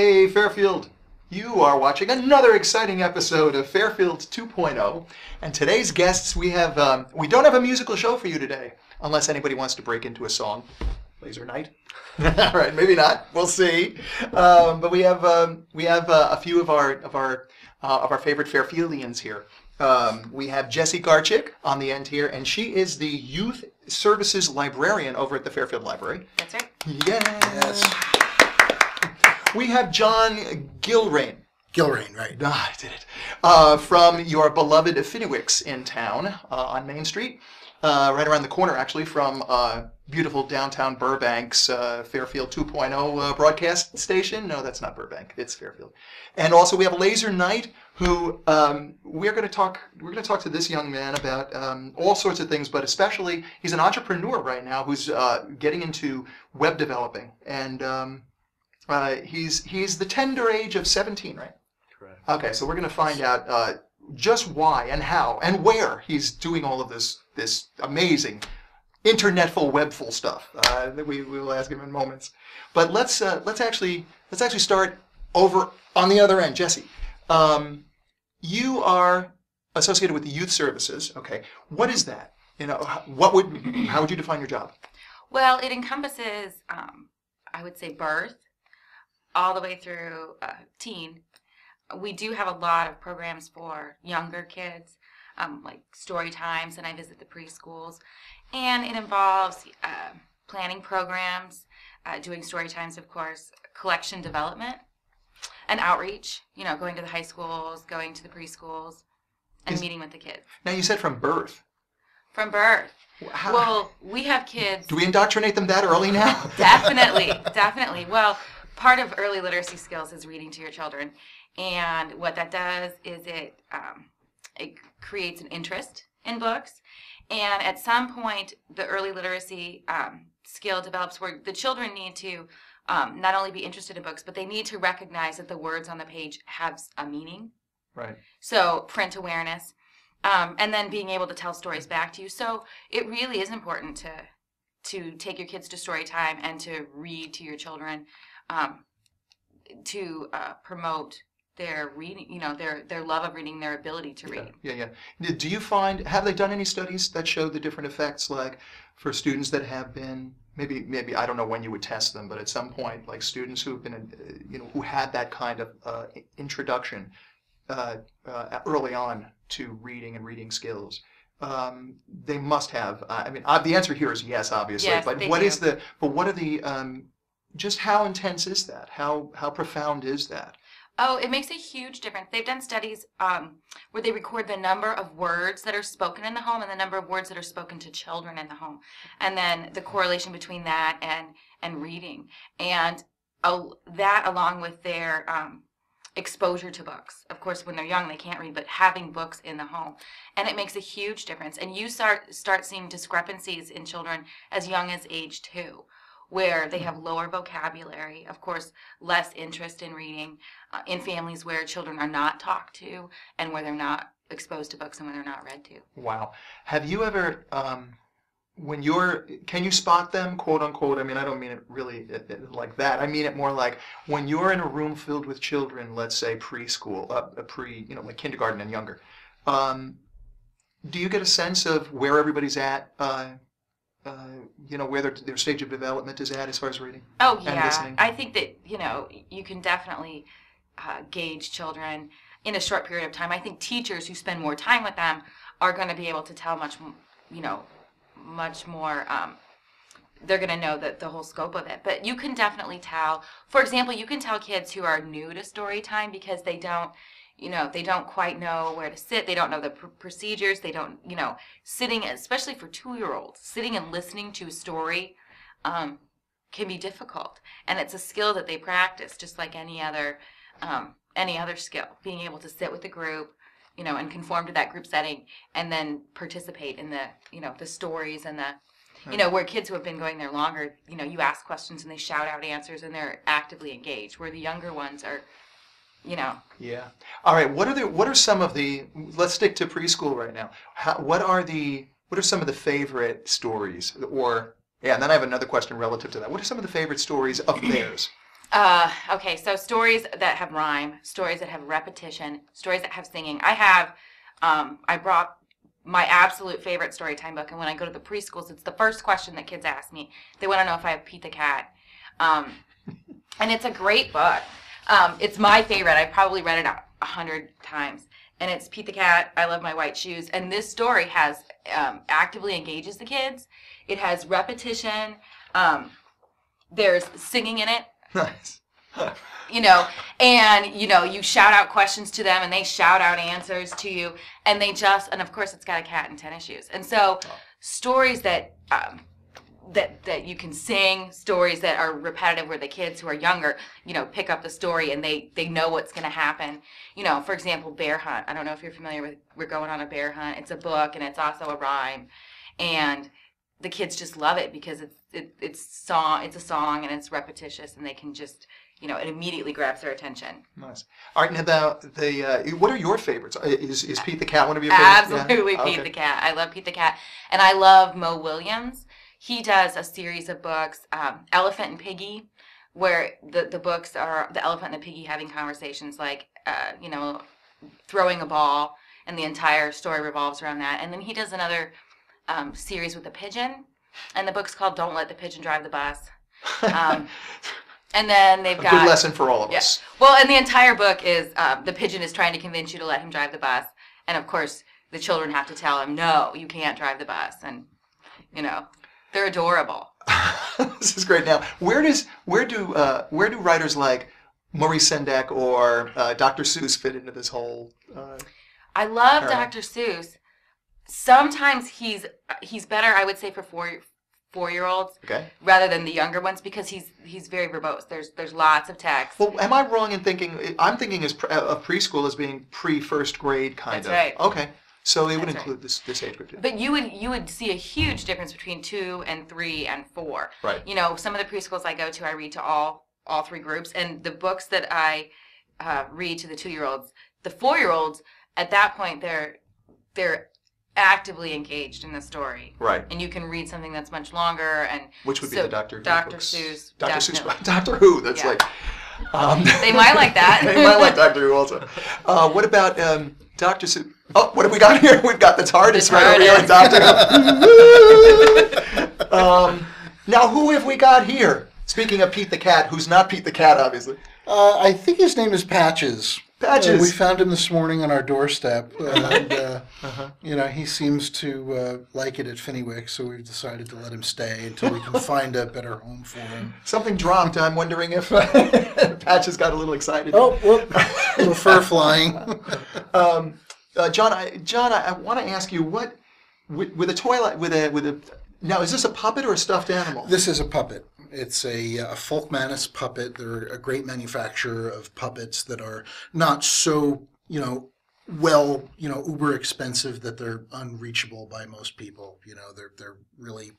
Hey, Fairfield. You are watching another exciting episode of Fairfield 2.0. And today's guests, we don't have a musical show for you today, unless anybody wants to break into a song. Laser Night. All right, maybe not. We'll see. But we have a few of our favorite Fairfieldians here. We have Jessie Garchick on the end here, and she is the Youth Services Librarian over at the Fairfield Library. That's right. Yes. We have John Gilrain. Gilrain, right. Ah, I did it. From your beloved Finnewick's in town on Main Street. Right around the corner, actually, from beautiful downtown Burbank's Fairfield 2.0 broadcast station. No, that's not Burbank. It's Fairfield. And also we have Laser Knight, who we're going to talk to this young man about all sorts of things, but especially he's an entrepreneur right now who's getting into web developing, and he's the tender age of 17, right? Correct. Okay, so we're going to find out just why and how and where he's doing all of this amazing internetful webful stuff that we will ask him in moments. But let's actually start over on the other end. Jessie, you are associated with the youth services. Okay, what is that? You know, how would you define your job? Well, it encompasses, I would say, birth all the way through teen. We do have a lot of programs for younger kids, like story times, and I visit the preschools. And it involves planning programs, doing story times, of course, collection development, and outreach, you know, going to the high schools, going to the preschools, and meeting with the kids. Now, you said from birth. From birth. How? Well, we have kids. Do we indoctrinate them that early now? Definitely. Well, part of early literacy skills is reading to your children. And what that does is it creates an interest in books. And at some point, the early literacy skill develops where the children need to not only be interested in books, but they need to recognize that the words on the page have a meaning. Right. So print awareness, and then being able to tell stories back to you. So it really is important to take your kids to story time and to read to your children, to promote their reading, you know, their love of reading, their ability to read. Yeah. Do you have they done any studies that show the different effects, like for students that have been, maybe I don't know when you would test them, but at some point, like students who've been, who had that kind of introduction early on to reading and reading skills, they must have. I mean, the answer here is yes, obviously. Yes, but what are the just how intense is that? How profound is that? Oh, it makes a huge difference. They've done studies where they record the number of words that are spoken in the home and the number of words that are spoken to children in the home, and then the correlation between that and reading, and that along with their exposure to books. Of course, when they're young, they can't read, but having books in the home, and it makes a huge difference. And you start seeing discrepancies in children as young as age 2. Where they have lower vocabulary, of course, less interest in reading, in families where children are not talked to and where they're not exposed to books and where they're not read to. Wow. Have you ever, can you spot them, quote unquote? I mean, I don't mean it really like that. I mean it more like when you're in a room filled with children, let's say preschool, like kindergarten and younger. Do you get a sense of where everybody's at? Where their stage of development is at as far as reading? Oh, and yeah. listening? I think that, you can definitely gauge children in a short period of time. I think teachers who spend more time with them are going to be able to tell much more. They're going to know the whole scope of it. But you can definitely tell. For example, you can tell kids who are new to story time because they don't quite know where to sit. They don't know the procedures. They don't, sitting, especially for 2-year-olds, sitting and listening to a story can be difficult. And it's a skill that they practice just like any other skill. Being able to sit with a group, and conform to that group setting and then participate in the stories and where kids who have been going there longer, you ask questions and they shout out answers and they're actively engaged, where the younger ones are, Yeah. All right. What are some of the? Let's stick to preschool right now. What are some of the favorite stories? And then I have another question relative to that. What are some of the favorite stories of theirs? Okay, so stories that have rhyme, stories that have repetition, stories that have singing. I brought my absolute favorite story time book, and when I go to the preschools, it's the first question that kids ask me. They want to know if I have Pete the Cat. And it's a great book. It's my favorite. I've probably read it 100 times. And it's Pete the Cat, I Love My White Shoes. And this story has actively engages the kids. It has repetition. There's singing in it. Nice. And you shout out questions to them and they shout out answers to you. And and of course it's got a cat in tennis shoes. And so stories that you can sing, stories that are repetitive where the kids who are younger, pick up the story and they know what's going to happen. For example, Bear Hunt. I don't know if you're familiar with We're Going on a Bear Hunt. It's a book and it's also a rhyme. And the kids just love it because it's a song and it's repetitious and they can just, it immediately grabs their attention. Nice. All right, now what are your favorites? Is Pete the Cat one of your favorites? Absolutely, yeah? Pete the Cat. I love Pete the Cat. And I love Mo Williams. He does a series of books, Elephant and Piggy, where the books are the elephant and the piggy having conversations like, throwing a ball, and the entire story revolves around that. And then he does another series with a pigeon, and the book's called Don't Let the Pigeon Drive the Bus. And then they've got... A good lesson for all of us. Well, and the entire book is the pigeon is trying to convince you to let him drive the bus. And, of course, the children have to tell him, no, you can't drive the bus. And, they're adorable. This is great. Now, where do writers like Maurice Sendak or Dr. Seuss fit into this whole? I love Dr. Seuss. Sometimes he's better, I would say, for four-year-olds, rather than the younger ones because he's very verbose. There's lots of text. Well, am I wrong in thinking? I'm thinking of preschool as being pre-first grade kind of. That's right. Okay. So it would include this age group too. But you would see a huge difference between 2 and 3 and 4. Right. Some of the preschools I go to, I read to all 3 groups, and the books that I read to the 2-year-olds, the 4-year-olds at that point they're actively engaged in the story. Right. And you can read something that's much longer and which would be the Dr. Seuss. Dr. Seuss. Doctor Who. That's like. They might like that. They might like Doctor Who also. What about Dr. Seuss? Oh, what have we got here? We've got the TARDIS right over here in Doctor Who. Now, who have we got here? Speaking of Pete the Cat, who's not Pete the Cat, obviously. I think his name is Patches. Patches. We found him this morning on our doorstep, and he seems to like it at Fenwick, so we've decided to let him stay until we can find a better home for him. Something dropped. I'm wondering if Patches got a little excited. Oh, well, a little fur flying. John, I want to ask you what with a toy now is this a puppet or a stuffed animal? This is a puppet. It's a Folkmanis puppet. They're a great manufacturer of puppets that are not so uber expensive that they're unreachable by most people. They're really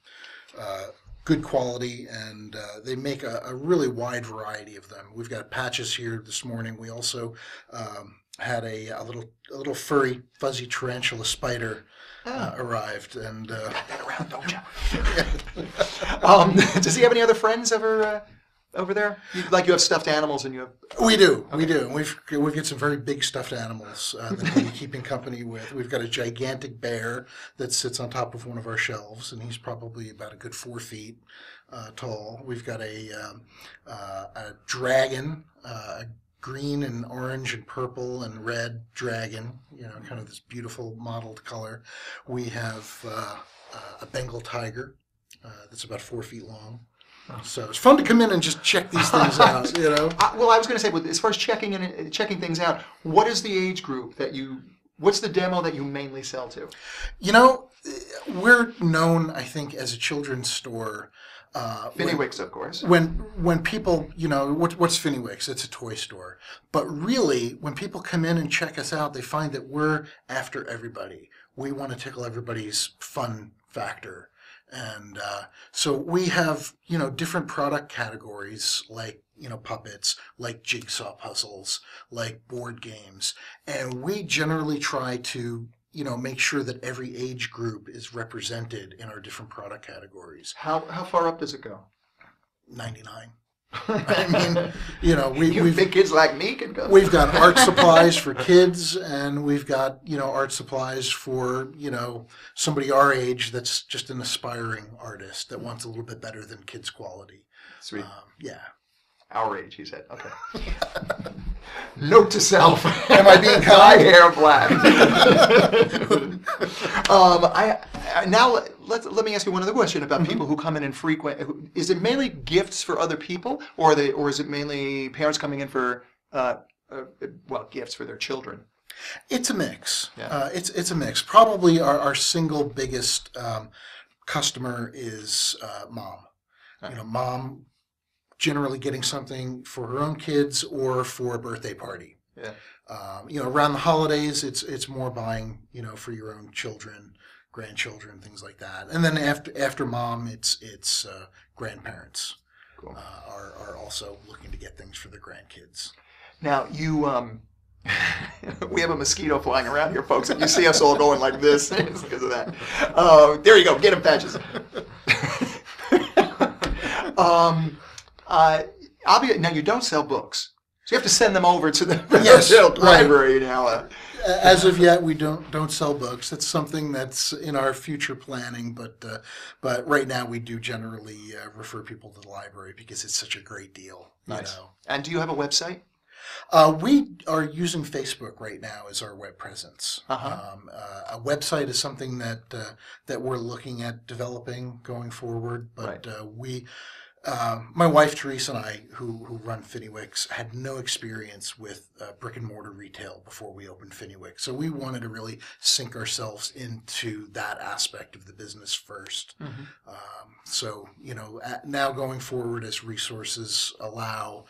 good quality, and they make a really wide variety of them. We've got Patches here this morning. We also had a little furry, fuzzy tarantula spider arrived, and got that around, don't you? Does he have any other friends over there? You have stuffed animals, and you have. We do. We've got some very big stuffed animals that we're keeping company with. We've got a gigantic bear that sits on top of one of our shelves, and he's probably about a good 4 feet tall. We've got a dragon. Green and orange and purple and red dragon, kind of this beautiful mottled color. We have a Bengal tiger that's about 4 feet long. So it's fun to come in and just check these things out, Well, I was going to say, as far as checking things out, what is the age group what's the demo that you mainly sell to? We're known, I think, as a children's store. Fenwick's, of course. When people, what's Fenwick's? It's a toy store. But really, when people come in and check us out, they find that we're after everybody. We want to tickle everybody's fun factor. And so we have, different product categories like, puppets, like jigsaw puzzles, like board games. And we generally try to make sure that every age group is represented in our different product categories. How far up does it go? 99. I mean, you know, You think kids like me can go? we've got art supplies for kids, and we've got, you know, art supplies for, you know, somebody our age that's just an aspiring artist that wants a little bit better than kids quality. Sweet. Yeah. Our age, he said. Okay. Note to self. Am I being Dye kind? hair black. Now let me ask you one other question about people who come in and frequent. Is it mainly gifts for other people, or is it mainly parents coming in for gifts for their children? It's a mix. Yeah. It's a mix. Probably our single biggest customer is mom. You know, mom generally getting something for her own kids or for a birthday party. Yeah. You know, around the holidays, it's more buying, you know, for your own children, grandchildren, things like that. And then after mom, it's grandparents. Cool. Are also looking to get things for their grandkids. Now you we have a mosquito flying around here, folks, and you see us all going like this. It's because of that. There you go. Get him patches. Now you don't sell books, so you have to send them over to the Fairfield library now. As of yet, we don't sell books. It's something that's in our future planning, but right now we do generally refer people to the library because it's such a great deal. Nice. You know. And do you have a website? We are using Facebook right now as our web presence. Uh-huh. A website is something that we're looking at developing going forward, but Right. My wife Teresa and I, who run Finnywicks, had no experience with brick and mortar retail before we opened Finnywicks. So we wanted to really sink ourselves into that aspect of the business first. Mm-hmm. So, you know, now going forward as resources allow,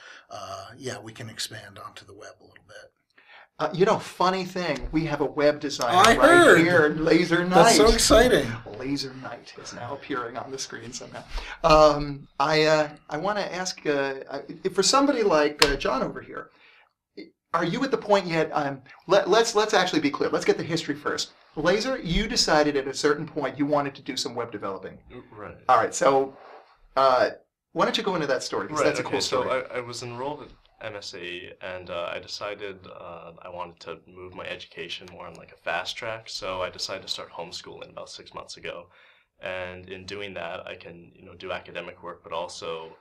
we can expand onto the web a little bit. You know, funny thing, we have a web designer I right heard. here, Laser Knight. That's so exciting. Laser Knight is now appearing on the screen somehow. I want to ask, for somebody like John over here, are you at the point yet? Let's actually be clear. Let's get the history first. Laser, you decided at a certain point you wanted to do some web developing. Right. All right. So, why don't you go into that story? Because that's a cool story. So I was enrolled at MSA, and I decided I wanted to move my education more on like a fast track. So I decided to start homeschooling about 6 months ago, and in doing that, I can do academic work, but also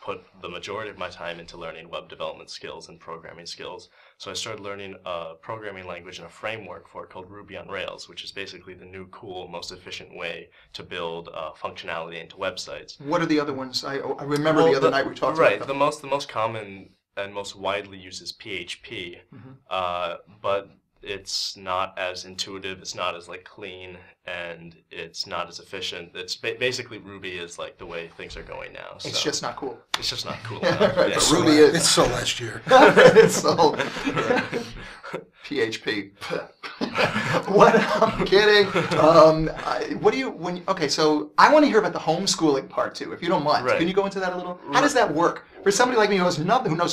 put the majority of my time into learning web development skills and programming skills. So I started learning a programming language and a framework for it called Ruby on Rails, which is basically the new, cool, most efficient way to build functionality into websites. What are the other ones? I remember the other night we talked about them. The most common and most widely used is PHP, but it's not as intuitive, it's not as like clean, and it's not as efficient. It's basically Ruby is like the way things are going now. So It's just not cool. It's just not cool. Right, Yeah. Ruby is. It's so last year. It's so PHP. What? I'm kidding. What do you okay? So I want to hear about the homeschooling part too, if you don't mind. Right. Can you go into that a little? How does that work for somebody like me who knows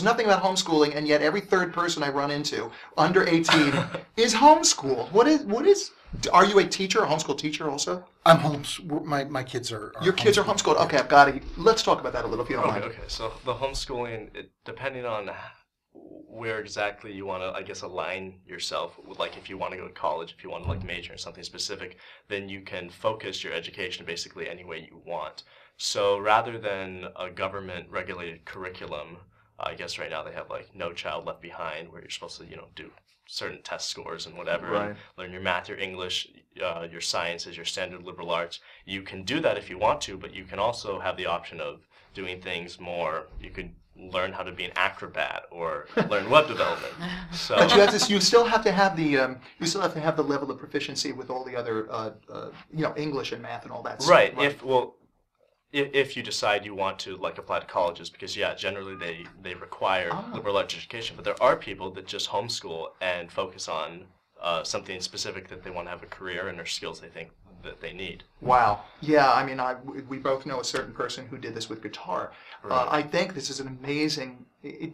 nothing about homeschooling, and yet every third person I run into under 18 is homeschooled? What is? Are you a teacher, a homeschool teacher also? I'm my kids are Your kids are homeschooled. Okay, I've got to. Let's talk about that a little, if you don't mind. Okay. So the homeschooling, depending on where exactly you want to, I guess, align yourself with, like if you want to go to college, if you want to like major in something specific, then you can focus your education basically any way you want. So rather than a government regulated curriculum, I guess right now they have like No Child Left Behind, where you're supposed to, do certain test scores and whatever, Right. and learn your math, your English, your sciences, your standard liberal arts. You can do that if you want to, but you can also have the option of doing things more. You could learn how to be an acrobat or learn web development. So, But you still have to have the level of proficiency with all the other English and math and all that stuff. right. If you decide you want to like apply to colleges, because generally they require liberal arts education, but there are people that just homeschool and focus on something specific that they want to have a career and or skills they think that they need. Wow. Yeah, I mean, we both know a certain person who did this with guitar. Right. I think this is an amazing.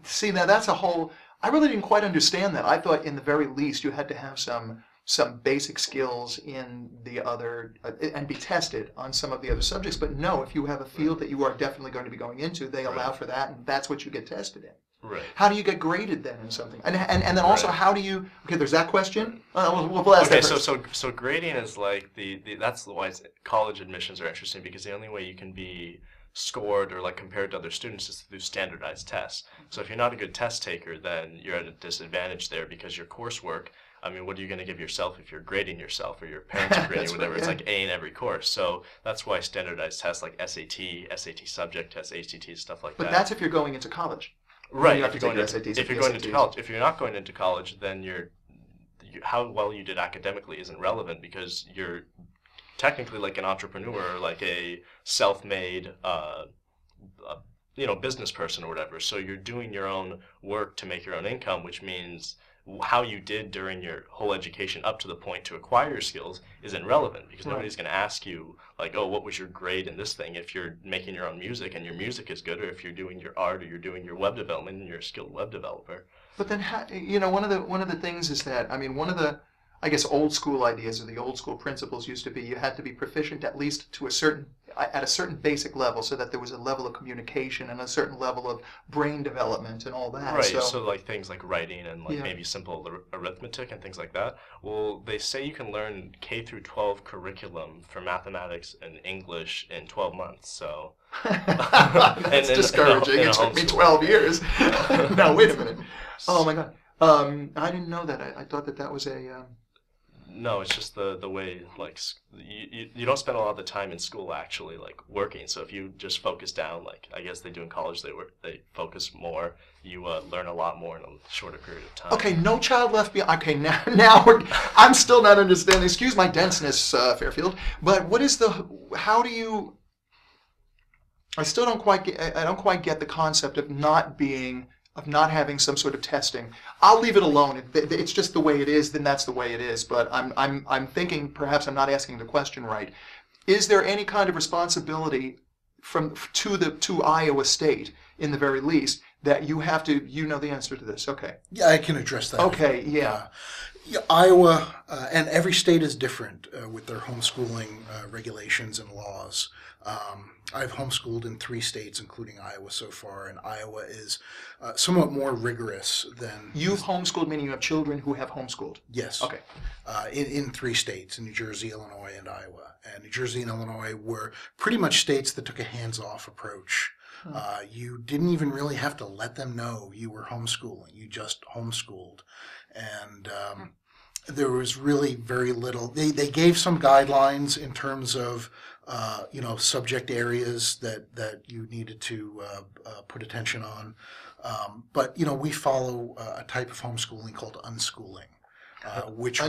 See, now that's a whole. I really didn't quite understand that. I thought, in the very least, you had to have some some basic skills in the other and be tested on some of the other subjects. But no, if you have a field that you are definitely going to be going into, they allow for that, and that's what you get tested in. Right. How do you get graded then in something? And then also, how do you? Okay, there's that question. We'll ask that first. So grading is like that's why college admissions are interesting, because the only way you can be scored or like compared to other students is through standardized tests. So if you're not a good test taker, then you're at a disadvantage there, because your coursework, I mean, what are you going to give yourself if you're grading yourself, or your parents are grading or whatever? Right, yeah. It's like A in every course. So that's why standardized tests like SAT subject tests, ACT, stuff like that. But that's if you're going into college. Right. If you're going into college. If you're not going into college, then how well you did academically isn't relevant, because you're technically like an entrepreneur, like a self-made business person or whatever. So you're doing your own work to make your own income, which means how you did during your whole education up to the point to acquire your skills isn't relevant, because nobody's going to ask you like, oh, what was your grade in this thing, if you're making your own music and your music is good, or if you're doing your art, or you're doing your web development and you're a skilled web developer. But then, one of the things is that, I mean, one of the, I guess, old school ideas or the old school principles used to be you had to be proficient at least to at a certain basic level, so that there was a level of communication and a certain level of brain development and all that. Right, so like things like writing and like maybe simple arithmetic and things like that. Well, they say you can learn K through 12 curriculum for mathematics and English in 12 months, so... That's discouraging. It took me 12 years. No, wait a minute. Oh my God. I didn't know that. I thought that was a... No, it's just the way, like, you don't spend a lot of the time in school actually, like, working. So if you just focus down, like, I guess they do in college, they focus more. You learn a lot more in a shorter period of time. Okay, No Child Left Behind. Okay, now I'm still not understanding. Excuse my denseness, Fairfield. But how do you... I still don't quite get the concept of not having some sort of testing. I'll leave it alone. It's just the way it is, then that's the way it is. But I'm thinking perhaps I'm not asking the question right. Is there any kind of responsibility to Iowa State, in the very least, that you have to, know the answer to this? Okay. Yeah, I can address that. Okay, yeah. Iowa, and every state is different with their homeschooling regulations and laws. I've homeschooled in 3 states, including Iowa so far, and Iowa is somewhat more rigorous than... You've homeschooled, meaning you have children who have homeschooled? Yes. Okay. In 3 states, in New Jersey, Illinois, and Iowa. And New Jersey and Illinois were pretty much states that took a hands-off approach. You didn't even really have to let them know you were homeschooling. You just homeschooled. And there was really very little. They gave some guidelines in terms of subject areas that you needed to put attention on. But we follow a type of homeschooling called unschooling, which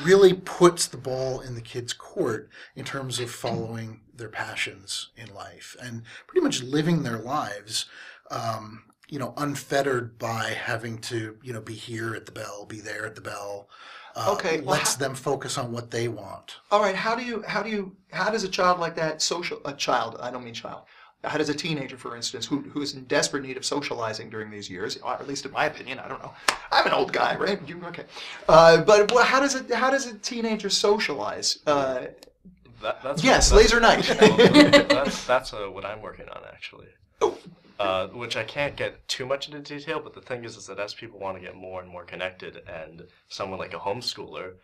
really puts the ball in the kids' court in terms of following their passions in life and pretty much living their lives, unfettered by having to, be here at the bell, be there at the bell. Lets them focus on what they want. All right. How does a child like that how does a teenager, for instance, who is in desperate need of socializing during these years, or at least in my opinion, I don't know. I'm an old guy, right? Okay. But how does a teenager socialize? Laser night. That's what I'm working on, actually. Which I can't get too much into detail, but the thing is that as people want to get more and more connected, and someone like a homeschooler,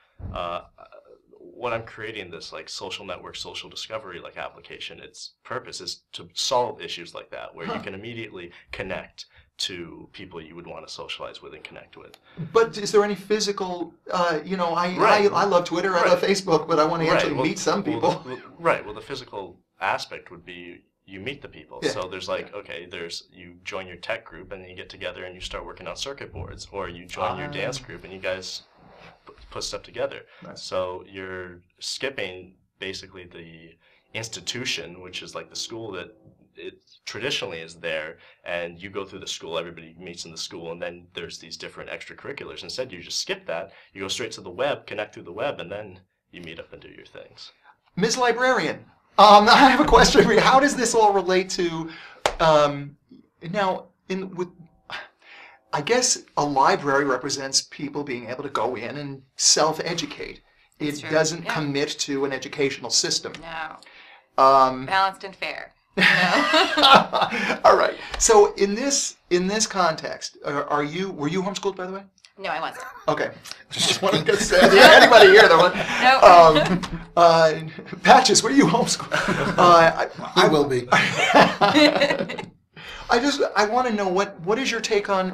what I'm creating, this like social network, social discovery like application, its purpose is to solve issues like that, where you can immediately connect to people you would want to socialize with and connect with. But is there any physical, I love Twitter, I love Facebook, but I want to actually meet some people. Well, the physical aspect would be you meet the people. Yeah. So there's you join your tech group and then you get together and you start working on circuit boards, or you join your dance group and you guys put stuff together. Nice. So you're skipping basically the institution, which is like the school that it traditionally is there, and you go through the school, everybody meets in the school, and then there's these different extracurriculars. Instead, you just skip that, you go straight to the web, connect through the web, and then you meet up and do your things. Ms. Librarian, I have a question for you. How does this all relate to I guess a library represents people being able to go in and self-educate. It It's true. doesn't Yeah. commit to an educational system. No. Um, Balanced and fair. No. all right. So in this context, were you homeschooled, by the way? No, I wasn't. Okay. Just wanted to say, anybody here that Nope. Patches, were you homeschooled? I will be. I want to know what is your take on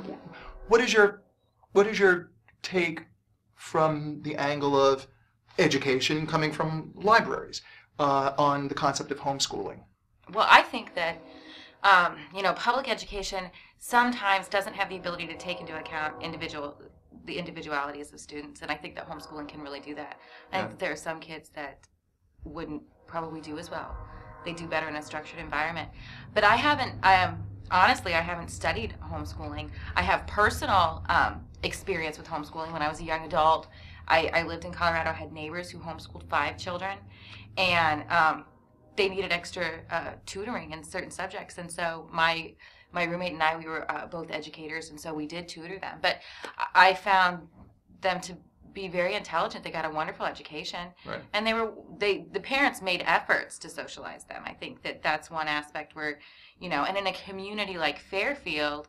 what is your take from the angle of education coming from libraries on the concept of homeschooling? Well, I think that public education sometimes doesn't have the ability to take into account the individualities of students, and I think that homeschooling can really do that. I think that there are some kids that wouldn't probably do as well. They do better in a structured environment. But I haven't studied homeschooling. I have personal experience with homeschooling. When I was a young adult, I lived in Colorado, had neighbors who homeschooled 5 children, and they needed extra tutoring in certain subjects. And so my roommate and I, we were both educators, and so we did tutor them. But I found them to be very intelligent. They got a wonderful education, Right. and the parents made efforts to socialize them. I think that that's one aspect where, and in a community like Fairfield,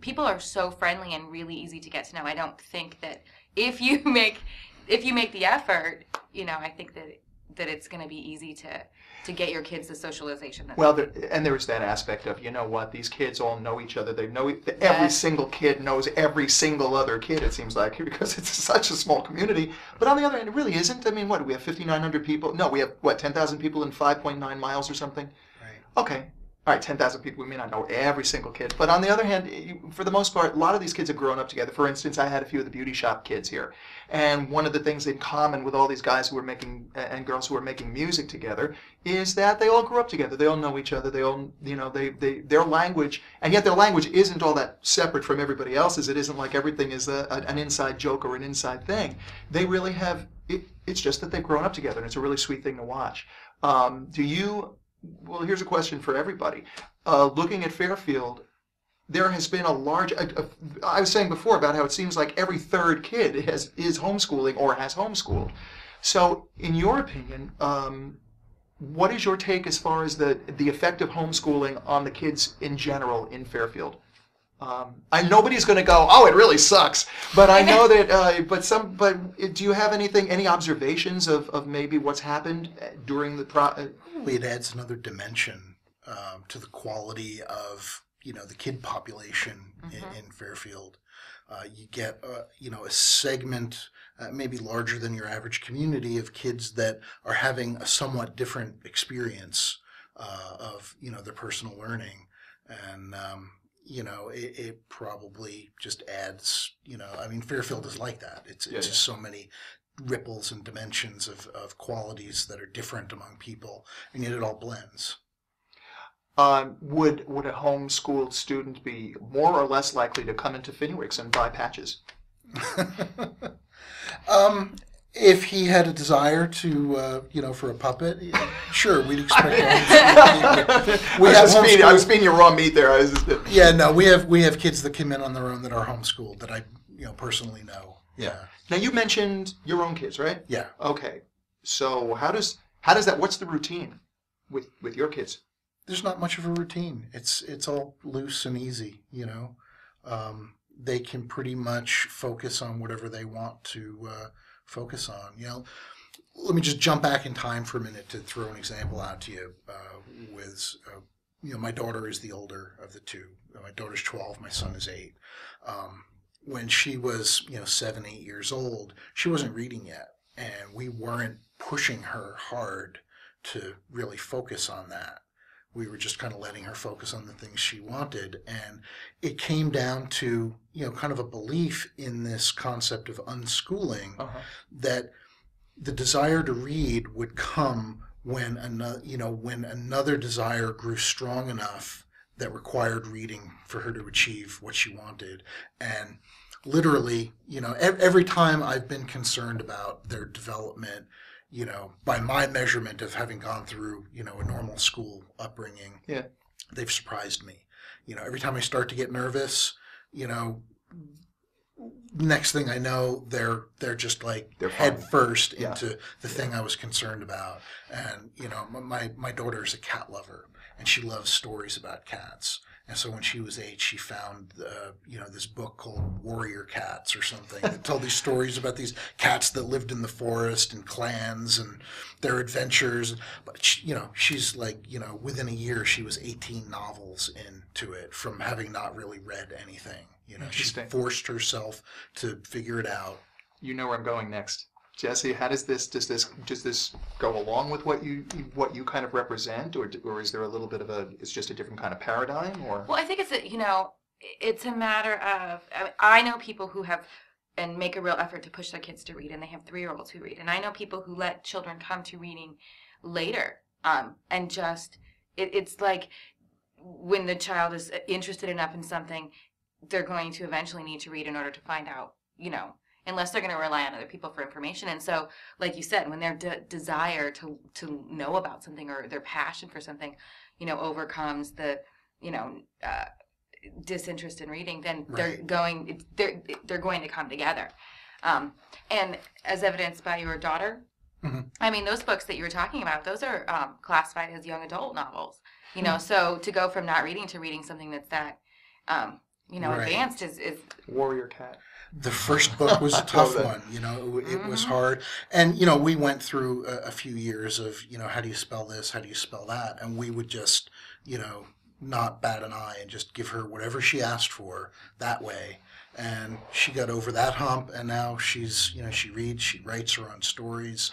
people are so friendly and really easy to get to know. I don't think that if you make the effort, I think that it's going to be easy to get your kids the socialization. Well, and there is that aspect of, these kids all know each other. They know every single kid knows every single other kid, it seems like, because it's such a small community. But on the other hand, it really isn't. I mean, what, we have 5,900 people? No, we have, 10,000 people in 5.9 miles or something? Right. Okay. All right, 10,000 people, we may not know every single kid. But on the other hand, for the most part, a lot of these kids have grown up together. For instance, I had a few of the beauty shop kids here. And one of the things in common with all these guys who were making, and girls who were making music together, is that they all grew up together. They all know each other. They all, their language, and yet their language isn't all that separate from everybody else's. It isn't like everything is an inside joke or an inside thing. They really have, it's just that they've grown up together, and it's a really sweet thing to watch. Well, here's a question for everybody. Looking at Fairfield, there has been a large, I was saying before about how it seems like every third kid is homeschooling or has homeschooled. So, in your opinion, what is your take as far as the effect of homeschooling on the kids in general in Fairfield? Nobody's going to go, oh, it really sucks. But I know that, but do you have any observations of maybe what's happened during the It adds another dimension to the quality of the kid population in Fairfield. You get a segment maybe larger than your average community of kids that are having a somewhat different experience of their personal learning, and it probably just adds. I mean, Fairfield is like that. It's just so many ripples and dimensions of qualities that are different among people, and yet it all blends. Would a homeschooled student be more or less likely to come into Fenwick's and buy patches? If he had a desire to, for a puppet, sure, we'd expect him. I was being your raw meat there. Yeah, no, we have kids that come in on their own that are homeschooled that I, personally know. Yeah. Now you mentioned your own kids, right? Yeah. Okay. So how does that? What's the routine with your kids? There's not much of a routine. It's all loose and easy. They can pretty much focus on whatever they want to focus on. Let me just jump back in time for a minute to throw an example out to you. My daughter is the older of the two. My daughter's 12. My son is 8. When she was 7, 8 years old, she wasn't reading yet, and we weren't pushing her hard to really focus on that. We were just kind of letting her focus on the things she wanted, and it came down to kind of a belief in this concept of unschooling, that the desire to read would come when another desire grew strong enough that required reading for her to achieve what she wanted. And literally, every time I've been concerned about their development, by my measurement of having gone through, a normal school upbringing, they've surprised me. Every time I start to get nervous, you know, next thing I know, they're just like They're head fine. first Yeah. into the thing I was concerned about. And you know, my daughter is a cat lover, and she loves stories about cats. And so when she was 8, she found you know, this book called Warrior Cats or something that told these stories about these cats that lived in the forest and clans and their adventures. But she, you know, she's like, you know, within a year she was 18 novels into it from having not really read anything. You know, she Interesting. forced herself to figure it out. You know where I'm going next. Jesse, how does this go along with what you kind of represent, or is there a little bit of it's just a different kind of paradigm, or? Well, I think it's a matter of, I know people who have and make a real effort to push their kids to read, and they have 3-year-olds who read, and I know people who let children come to reading later, and just it's like when the child is interested enough in something, they're going to eventually need to read in order to find out, unless they're going to rely on other people for information. And so, like you said, when their desire to know about something, or their passion for something, overcomes the, disinterest in reading, then they're going to come together. And as evidenced by your daughter, Mm-hmm. I mean, those books that you were talking about, those are classified as young adult novels. So to go from not reading to reading something that's that, advanced is Warrior Cat. The first book was a tough one. It was hard. And, we went through a few years of, how do you spell this? How do you spell that? And we would just, not bat an eye and just give her whatever she asked for that way. And she got over that hump, and now she's, she reads, she writes her own stories.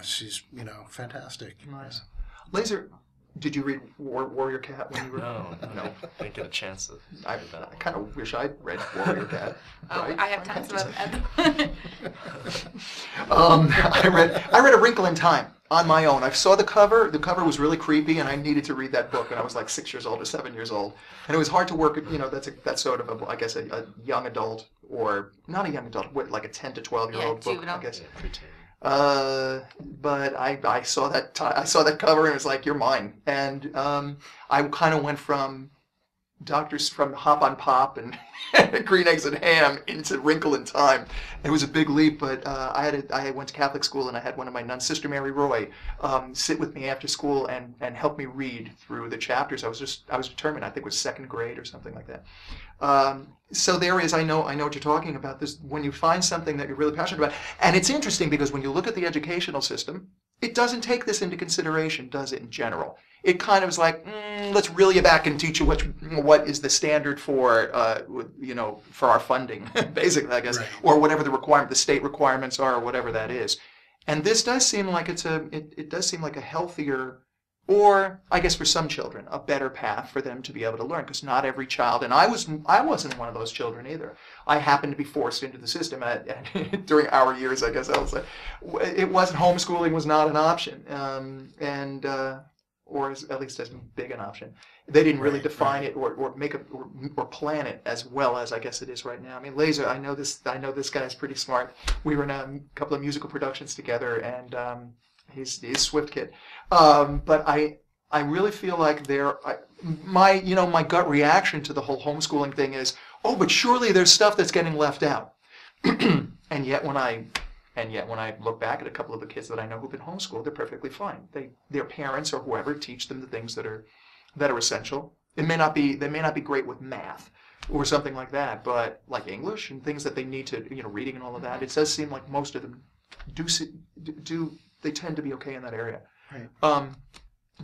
She's, fantastic. Nice. Laser, did you read Warrior Cat when you were? No. Didn't get a chance to I do that. kind of wish I'd read Warrior Cat. Right? I have tons of them. I read A Wrinkle in Time on my own. I saw the cover. The cover was really creepy, and I needed to read that book when I was like 6 years old or 7 years old. And it was hard to work. That's sort of I guess a young adult, or not a young adult, like a 10 to 12-year-old book, juvenile. I guess. Yeah, preteen. But I saw that cover, and it was like, you're mine. And I kind of went from Hop on Pop and Green Eggs and Ham into Wrinkle in Time. It was a big leap, but I went to Catholic school, and I had one of my nuns, Sister Mary Roy, sit with me after school and help me read through the chapters. I was determined. I think it was second grade or something like that. So there is, I know what you're talking about. This, when you find something that you're really passionate about, and it's interesting because when you look at the educational system, it doesn't take this into consideration, does it? In general, it kind of is like, let's reel you back and teach you what is the standard for for our funding, basically, I guess, Right. or whatever the state requirements are, or whatever that is. And this does seem like it does seem like a healthier, or I guess for some children, a better path for them to be able to learn, because not every child, and I wasn't one of those children either. I happened to be forced into the system during our years, I guess I'll say. It wasn't, homeschooling was not an option, or at least as big an option. They didn't really define it or make it or plan it as well as I guess it is right now. I mean, Laser, I know this guy is pretty smart. We were in a couple of musical productions together, and he's a Swift kid. But I really feel like my gut reaction to the whole homeschooling thing is, but surely there's stuff that's getting left out. And yet when I look back at a couple of the kids that I know who've been homeschooled, they're perfectly fine. Their parents or whoever teach them the things that are essential. They may not be great with math or something like that, but like English and things that they need to, reading and all of that. It does seem like most of them they tend to be okay in that area. Right.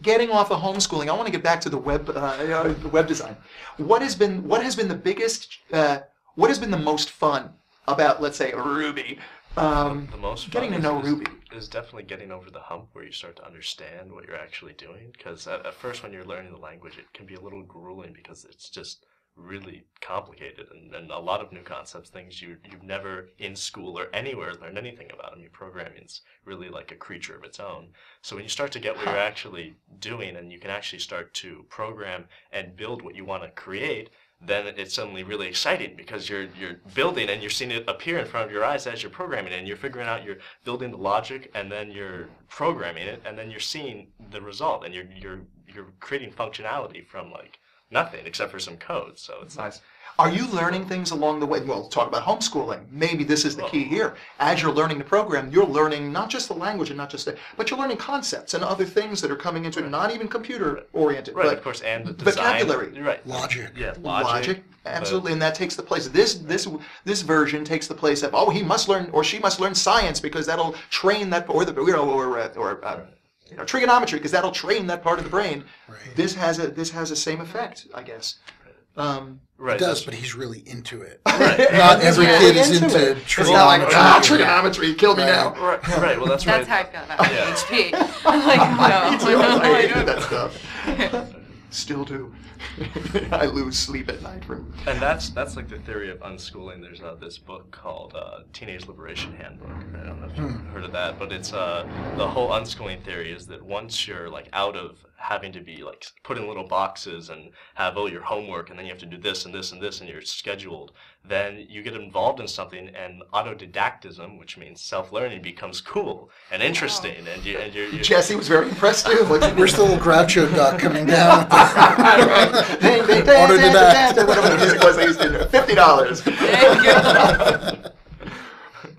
Getting off of homeschooling, I want to get back to the web design. What has been the biggest? What has been the most fun about, let's say, Ruby? The most getting fun to know is Ruby is definitely getting over the hump where you start to understand what you're actually doing. Because at first, when you're learning the language, it can be a little grueling because it's just really complicated and a lot of new concepts, things you've never in school or anywhere learned anything about. I mean, programming is really like a creature of its own. So when you start to get what you're actually doing, and you can actually start to program and build what you want to create, then it's suddenly really exciting because you're building and you're seeing it appear in front of your eyes as you're programming, and you're figuring out, you're building the logic, and then you're programming it, and then you're seeing the result, and you're creating functionality from like nothing except for some code. So it's Nice. Are you learning things along the way? Well, talk about homeschooling. Maybe this is the key here. As you're learning the program, you're learning not just the language and not just but you're learning concepts and other things that are coming into it, not even computer-oriented, right, but of course, and the design, vocabulary. right? Logic. Yeah, Logic, absolutely, and that takes the place. This version takes the place of he must learn or she must learn science because that'll train that or trigonometry because that'll train that part of the brain. Right. This has the same effect, I guess. Right, It does, but he's really into it. Right. Not every Really kid is into into it. It's not like trigonometry. trigonometry, kill me Right. now. Right. Well, that's That's right. how I feel about Yeah. HP. I'm like, no, Me too. no, I I hated don't. that stuff. Still do. I lose sleep at night from. And that's like the theory of unschooling. There's this book called Teenage Liberation Handbook. I don't know if you've heard of that, but it's the whole unschooling theory is that once you're like out of having to be like put in little boxes and have your homework and then you have to do this and this and this and you're scheduled, then you get involved in something and autodidactism, which means self-learning, becomes cool and interesting. And you're Jesse was very impressed too. Where's the little Groucho duck coming down? Autodidact. Whatever the music was, I used to $50.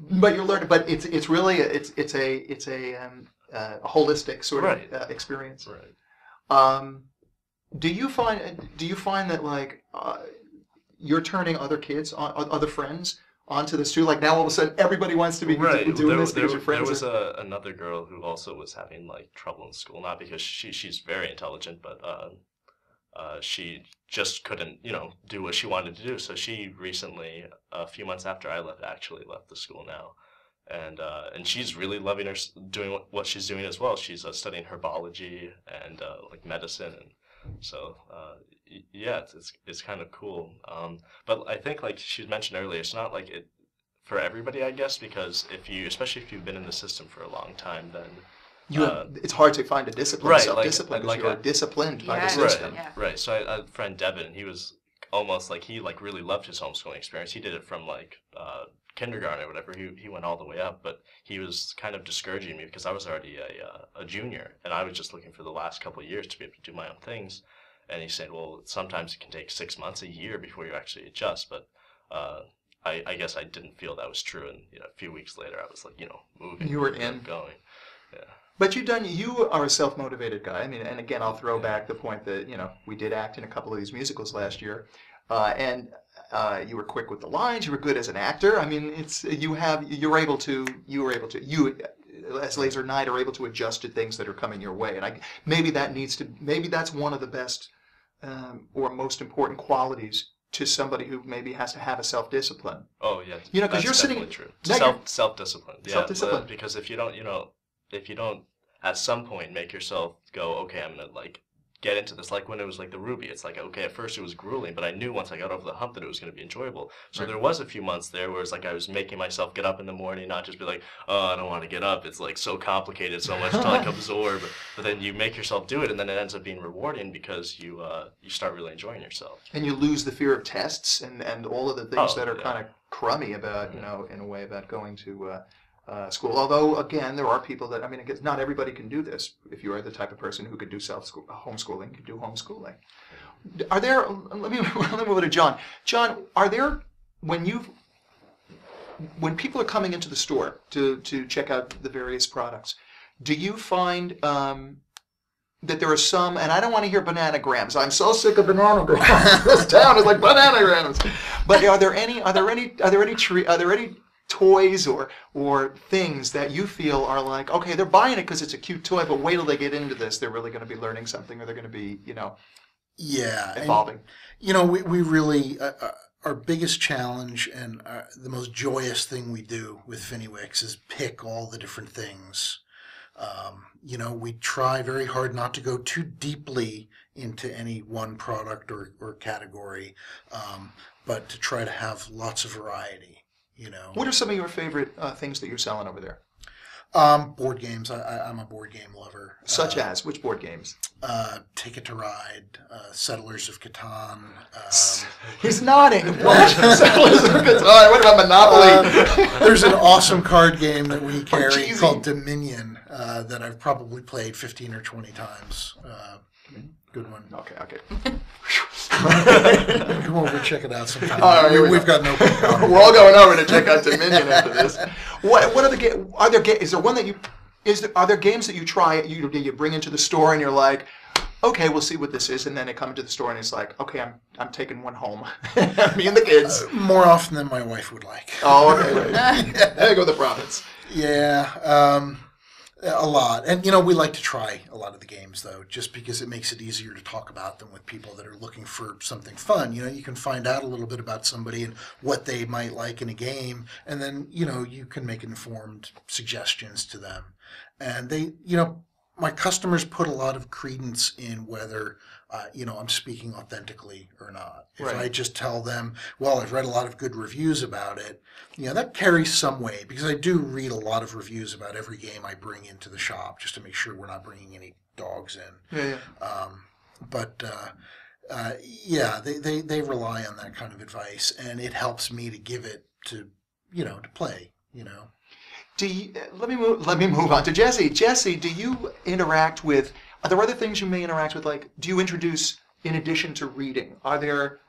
But you're learning. But it's really it's a holistic sort of experience. right. Do you find that like you're turning other kids, other friends, onto this too? Like now all of a sudden everybody wants to be doing this because your friends. There was another girl who also was having like trouble in school, not because she's very intelligent, but she just couldn't do what she wanted to do. So she recently, a few months after I left, actually left the school now. And she's really loving doing what she's doing as well. She's studying herbology and like medicine, and so yeah, it's kind of cool. But I think like she mentioned earlier, it's not like it for everybody, I guess, because especially if you've been in the system for a long time, then it's hard to find a discipline, right, self-discipline, because you're disciplined by the system. Right. So I had a friend Devin, he was almost like he like really loved his homeschooling experience. He did it from like kindergarten or whatever. He went all the way up, but he was kind of discouraging me because I was already a junior and I was just looking for the last couple of years to be able to do my own things. And he said, well, sometimes it can take 6 months, a year before you actually adjust. But I guess I didn't feel that was true. And a few weeks later, I was like, moving. You were in. Going. Yeah. But you are a self-motivated guy. I mean, and again, I'll throw back the point that, we did act in a couple of these musicals last year. And you were quick with the lines. You were good as an actor. I mean, you as Laser Knight are able to adjust to things that are coming your way. And maybe that's one of the best or most important qualities to somebody who maybe has to have a self-discipline. Oh yeah. Because you're sitting. True. No, Self-discipline. Yeah. Self-discipline. Because if you don't at some point make yourself go, okay, I'm gonna like get into this, like when it was like the Ruby, it's like, okay, at first it was grueling, but I knew once I got over the hump that it was going to be enjoyable. So right. There was a few months there where it's like I was making myself get up in the morning, not just be like, oh, I don't want to get up. It's like so complicated, so much to like absorb. But then you make yourself do it, and then it ends up being rewarding because you start really enjoying yourself. And you lose the fear of tests and all of the things that are kind of crummy about, in a way, about going to school. Although, again, there are people that, I mean, I guess not everybody can do this. If you are the type of person who could do homeschooling, you can do homeschooling. Are there, let me move to John. John, are there, when people are coming into the store to check out the various products, do you find that there are some, and I don't want to hear bananagrams. I'm so sick of bananagrams. This town is like bananagrams. But are there any toys or things that you feel are like, okay, they're buying it because it's a cute toy, but wait till they get into this, they're really going to be learning something, or they're going to be, evolving. And, we really, our biggest challenge and the most joyous thing we do with Finiwix is pick all the different things. We try very hard not to go too deeply into any one product or category, but to try to have lots of variety. What are some of your favorite things that you're selling over there? Board games. I'm a board game lover. Such as? Which board games? Ticket to Ride, Settlers of Catan. He's nodding. Settlers of Catan. What about Monopoly? There's an awesome card game that we carry called Dominion that I've probably played 15 or 20 times. Good one. Okay. Come over and check it out sometime. All right, here we We've go. got no problem. We're all going over to check out Dominion after this. What are the are there is there one that you are there games that you try you bring into the store and you're like, okay, we'll see what this is, and then they come into the store and it's like, okay, I'm taking one home, me and the kids. More often than my wife would like. Oh, okay, right. There you go, the profits. Yeah, a lot. And, we like to try a lot of the games, though, just because it makes it easier to talk about them with people that are looking for something fun. You can find out a little bit about somebody and what they might like in a game, and then, you can make informed suggestions to them. And they, my customers put a lot of credence in whether, I'm speaking authentically or not. If Right. I just tell them, well, I've read a lot of good reviews about it, that carries some weight because I do read a lot of reviews about every game I bring into the shop just to make sure we're not bringing any dogs in. Yeah. They rely on that kind of advice, and it helps me to give it to play. Let me move on to Jesse. Jesse, do you interact with? Are there other things you may interact with? Like, do you introduce in addition to reading? Are there,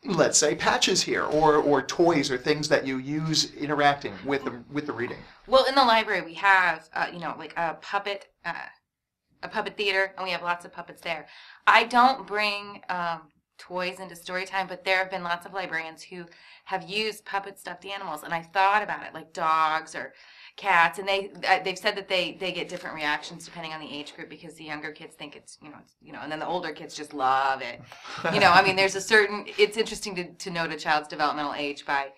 let's say, patches here, or toys, or things that you use interacting with the reading? Well, in the library we have, like a puppet theater, and we have lots of puppets there. I don't bring toys into story time, but there have been lots of librarians who have used puppet stuffed animals, and I thought about it, like dogs or cats, and they've said that they get different reactions depending on the age group, because the younger kids think it's and then the older kids just love it. There's a certain, it's interesting to note a child's developmental age by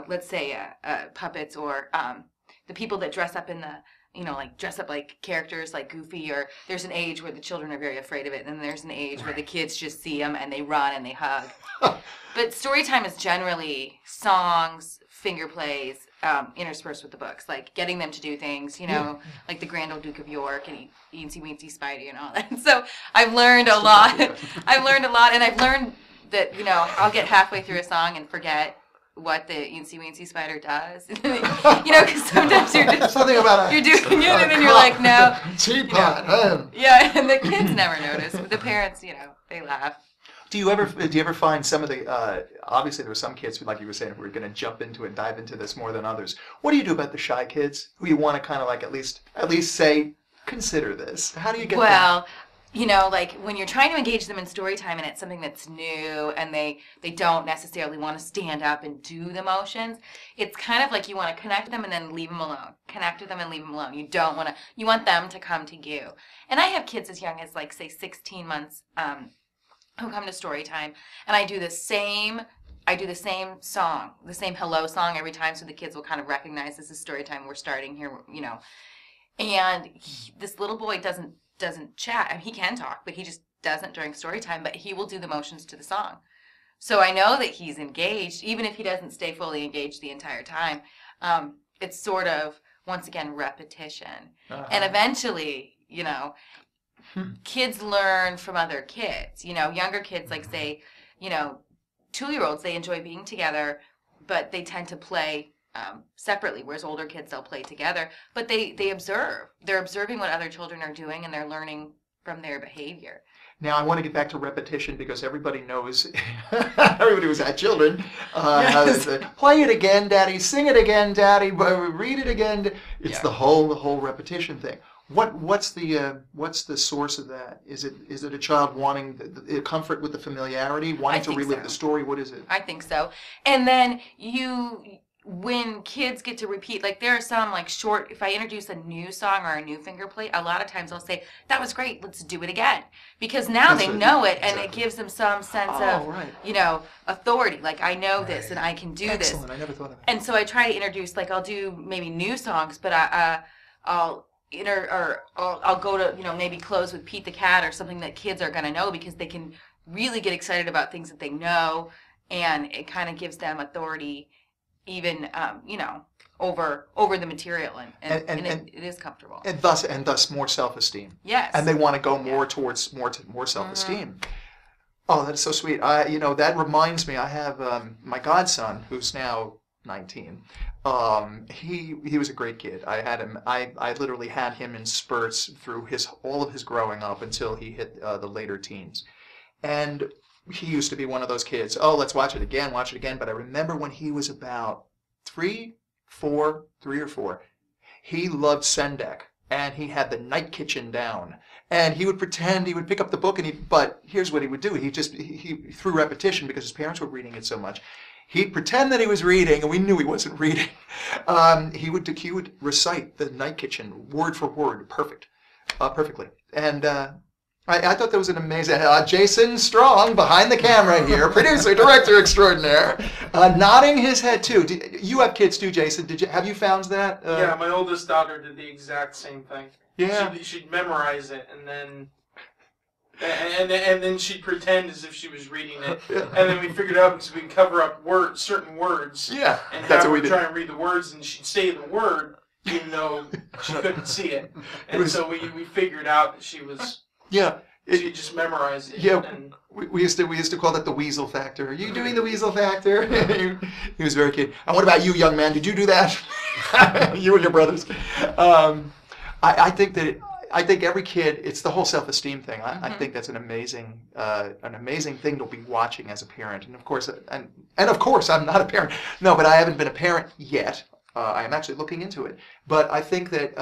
let's say puppets, or the people that dress up in the dress up like characters like Goofy, or there's an age where the children are very afraid of it, and then there's an age where the kids just see them and they run and they hug. But story time is generally songs, finger plays, interspersed with the books, like getting them to do things, like the Grand Old Duke of York and Eensy Weensy Spidey and all that. So I've learned a lot. I've learned that, I'll get halfway through a song and forget what the Eensy Weensy Spider does. Because sometimes you're just Something about you're doing it and then you're like, no. Teapot. Yeah, and the kids never notice. But the parents, they laugh. Do you ever find some of the obviously there were some kids who, like you were saying, who were going to jump into it, dive into this more than others. What do you do about the shy kids who you want to kind of like at least say, consider this? How do you get them? Well, like when you're trying to engage them in story time and it's something that's new and they don't necessarily want to stand up and do the motions, it's kind of like you want to connect with them and then leave them alone. Connect with them and leave them alone. You want them to come to you. And I have kids as young as, like, say 16 months who come to story time, and I do the same song, the same hello song every time, so the kids will kind of recognize this is story time, we're starting here, And this little boy doesn't chat. I mean, he can talk, but he just doesn't during story time, but he will do the motions to the song. So I know that he's engaged, even if he doesn't stay fully engaged the entire time. It's sort of, once again, repetition. Uh-huh. And eventually, kids learn from other kids. Younger kids, like, say, 2-year-olds, they enjoy being together, but they tend to play separately, whereas older kids, they'll play together. But they observe. They're observing what other children are doing, and they're learning from their behavior. Now, I want to get back to repetition because everybody knows, everybody who's had children, how they say, play it again, Daddy, sing it again, Daddy, read it again. It's the whole repetition thing. What's the source of that? Is it a child wanting the comfort with the familiarity, wanting to relive the story? What is it? I think so. And then when kids get to repeat, like there are some like short, if I introduce a new song or a new finger play, a lot of times I'll say, that was great, let's do it again. Because now they know it, and it gives them some sense of, authority. Like, I know this and I can do this. Excellent, I never thought of that. And so I try to introduce, like, I'll do maybe new songs, but I'll go to, maybe close with Pete the Cat or something that kids are going to know, because they can really get excited about things that they know, and it kind of gives them authority even, over the material, and it is comfortable. And thus more self-esteem. Yes. And they want to go more towards more self-esteem. Mm-hmm. Oh, that is so sweet. That reminds me, I have my godson, who's now 19. He was a great kid. I had him. I literally had him in spurts through all of his growing up until he hit the later teens, and he used to be one of those kids. Oh, let's watch it again. But I remember when he was about 3 or 4, he loved Sendek, and he had the Night Kitchen down. And he would pretend he would pick up the book, but here's what he would do. He through repetition, because his parents were reading it so much, he'd pretend that he was reading, and we knew he wasn't reading. He would recite the Night Kitchen word for word, perfectly. And I thought that was an amazing. Jason Strong behind the camera here, producer, director extraordinaire, nodding his head too. You have kids too, Jason? Have you found that? Yeah, my oldest daughter did the exact same thing. Yeah, she'd memorize it and then she'd pretend as if she was reading it, and then we figured out because we could cover up certain words. Yeah, and that's have what we her did. try and read the words, and she'd say the word even though she couldn't see it. And so we figured out that she was. Yeah. She just memorized it. Yeah, we used to call that the weasel factor. Are you doing the weasel factor? He was very cute. And what about you, young man? Did you do that? You and your brothers. I think every kid. It's the whole self-esteem thing. I think that's an amazing thing to be watching as a parent. And of course, I'm not a parent. No, but I haven't been a parent yet. I am actually looking into it. But I think that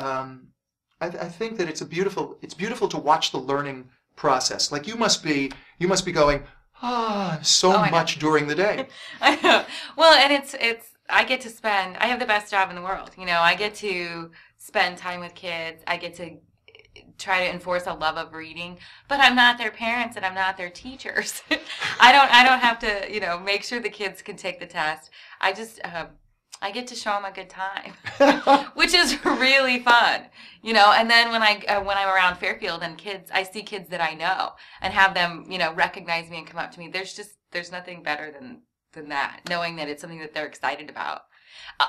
I think that it's beautiful to watch the learning process. Like you must be going so much during the day. I know. Well, and it's I get to spend. I have the best job in the world. I get to spend time with kids. I get to try to enforce a love of reading, but I'm not their parents and I'm not their teachers. I don't have to make sure the kids can take the test. I just I get to show them a good time, which is really fun, And then when I'm around Fairfield and I see kids that I know and have them, recognize me and come up to me. There's nothing better than that, knowing that it's something that they're excited about.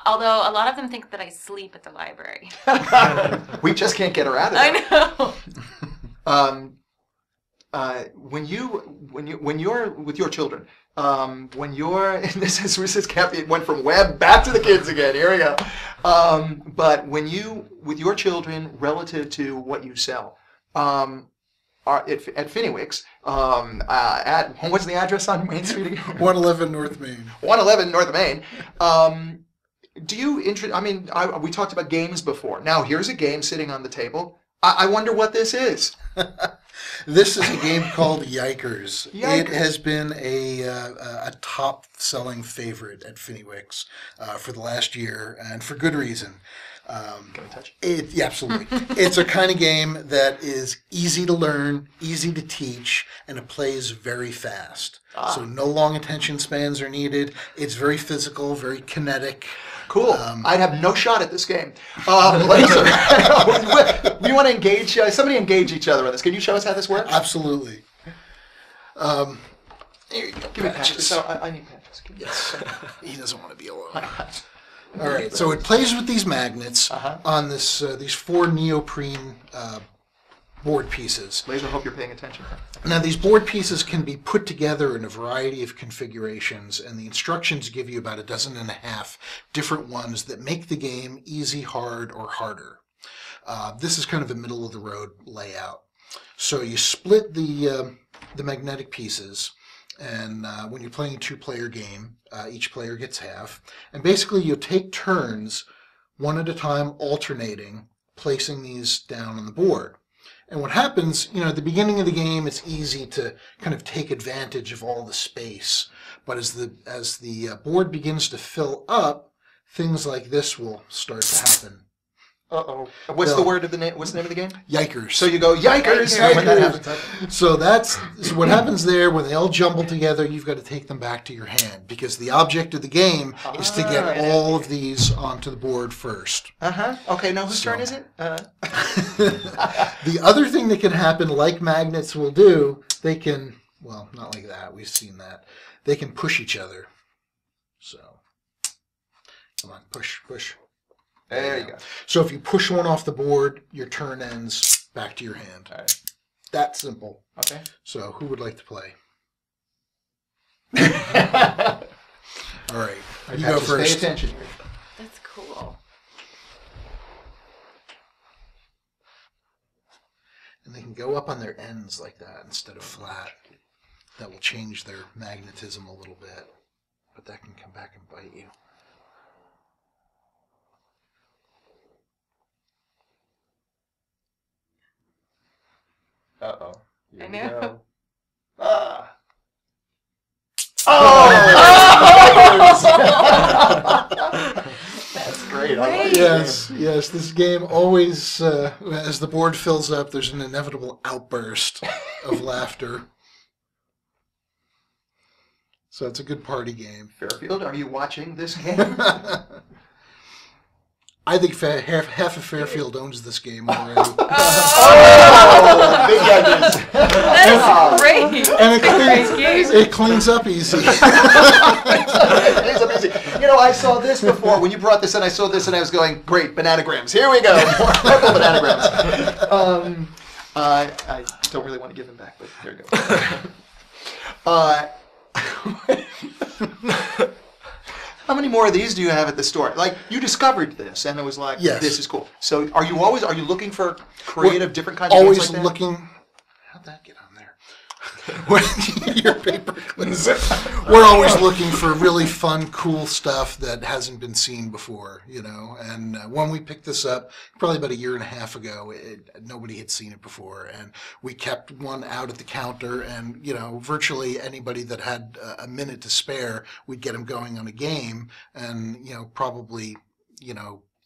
Although a lot of them think that I sleep at the library. We just can't get her out of there. I know. When you're with your children. This is Kathy. It went from web back to the kids again. Here we go. But with your children, relative to what you sell, at Fenwick's, what's the address on Main Street again? 111 North Main. 111 North Main. Do you we talked about games before. Now here's a game sitting on the table. I wonder what this is. This is a game called Yikers. Yikers. It has been a top-selling favorite at Fenwick's for the last year, and for good reason. Can I touch? Yeah, absolutely. It's a kind of game that is easy to learn, easy to teach, and it plays very fast. So no long attention spans are needed. It's very physical, very kinetic. Cool. I'd have no shot at this game. We want to engage. Somebody engage each other on this. Can you show us how this works? Absolutely. Here you go. Give me patches. I need patches. Yes. He doesn't want to be alone. All right. So it plays with these magnets on these 4 neoprene board pieces. Laser, hope you're paying attention. Now, these board pieces can be put together in a variety of configurations, and the instructions give you about 12 different ones that make the game easy, hard, or harder. This is kind of a middle-of-the-road layout. So you split the magnetic pieces, and when you're playing a 2-player game, each player gets half. And basically, you'll take turns, one at a time, alternating, placing these down on the board. And what happens, at the beginning of the game, it's easy to kind of take advantage of all the space. But as the board begins to fill up, things like this will start to happen. Uh-oh. What's the name of the game? Yikers. So you go, yikers! Yikers. When that happens. So what happens there, when they all jumble together, you've got to take them back to your hand, because the object of the game is to get all of these onto the board first. Okay, now whose turn is it? The other thing that can happen, like magnets will do, they can, well, not like that, we've seen that. They can push each other. So, come on, push. There you go. So if you push one off the board, your turn ends back to your hand. All right. That simple. Okay. So who would like to play? All right. All right, You Pat, go just pay first. attention here. That's cool. And they can go up on their ends like that instead of flat. That will change their magnetism a little bit. But that can come back and bite you. Uh-oh. I know. Ah. That's great. I like it. Yes. This game always, as the board fills up, there's an inevitable outburst of laughter. So it's a good party game. Fairfield, are you watching this game? I think half of Fairfield owns this game already. Big edges. That's great. And Great it cleans up easy. It's amazing. You know, I saw this before. When you brought this in, I saw this and I was going, great, bananagrams. Here we go. More purple bananagrams. I don't really want to give them back, but there you go. How many more of these do you have at the store? Like, you discovered this, and it was like, Yes. this is cool. So, are you looking for creative, different kinds of Always games like that? looking. How'd that get on there? Your paper clips. We're always looking for really fun, cool stuff that hasn't been seen before, you know. And when we picked this up, probably about a year and a half ago, nobody had seen it before, and we kept one out at the counter. And you know, virtually anybody that had a minute to spare, we'd get them going on a game, and you know, probably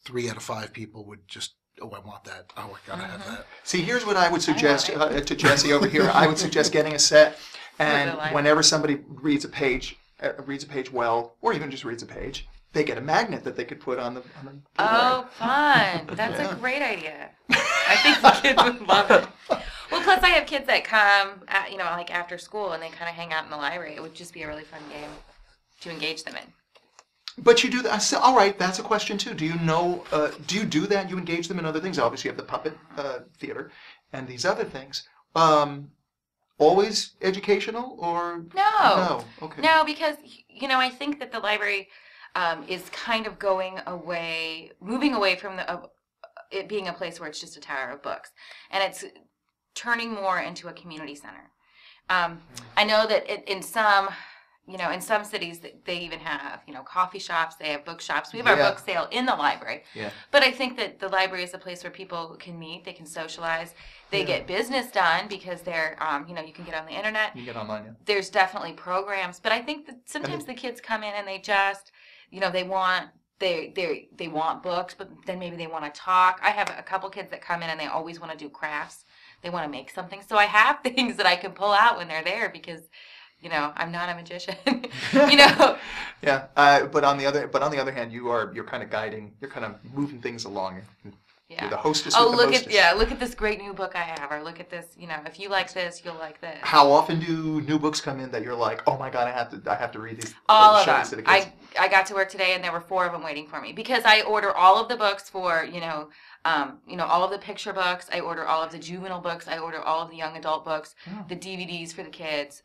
3 out of 5 people would just. Oh, I want that. Oh, I gotta have that. See, here's what I would suggest to Jesse over here. I would suggest getting a set, and whenever somebody reads a page well, or even just reads a page, they get a magnet that they could put on the. Oh, fun. That's a great idea. I think the kids would love it. Well, plus I have kids that come, like after school, and they kind of hang out in the library. It would just be a really fun game to engage them in. But you do that. So, all right, that's a question too. Do you know? Do you do that? You engage them in other things. Obviously, you have the puppet theater and these other things. Always educational or no? Okay. No, because I think that the library is kind of moving away from it being a place where it's just a tower of books, and it's turning more into a community center. I know that in some cities they even have, coffee shops, they have bookshops. We have our book sale in the library. Yeah. But I think that the library is a place where people can meet, they can socialize, they get business done because they're, you can get on the internet. You get online, yeah. There's definitely programs, but I think that sometimes the kids come in and they just, they want books, but then maybe they want to talk. I have a couple kids that come in and they always want to do crafts. They want to make something. So I have things that I can pull out when they're there because I'm not a magician. Yeah, but on the other hand, you're kind of guiding, you're kind of moving things along. Yeah. You're the hostess. Oh, with the look hostess. look at this great new book I have, or look at this. If you like this, you'll like this. How often do new books come in that you're like, oh my god, I have to read these? All of show these to them. the kids? I got to work today, and there were 4 of them waiting for me because I order all of the books for all of the picture books. I order all of the juvenile books. I order all of the young adult books, the DVDs for the kids,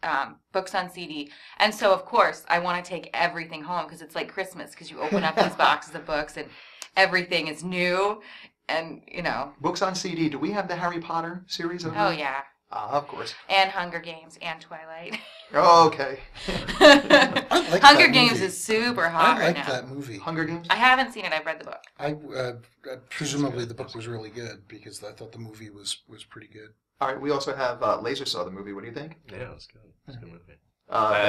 books on CD. And so, of course, I want to take everything home because it's like Christmas because you open up these boxes of books and everything is new. And, Books on CD. Do we have the Harry Potter series? Oh, yeah. Of course. And Hunger Games and Twilight. Oh, okay. I like Hunger that Games movie. is super hot I right like now. that movie. Hunger Games? I haven't seen it. I've read the book. I presumably the book was really good because I thought the movie was pretty good. All right, we also have Laser Saw the movie. What do you think? Yeah, it was good. It was a good movie.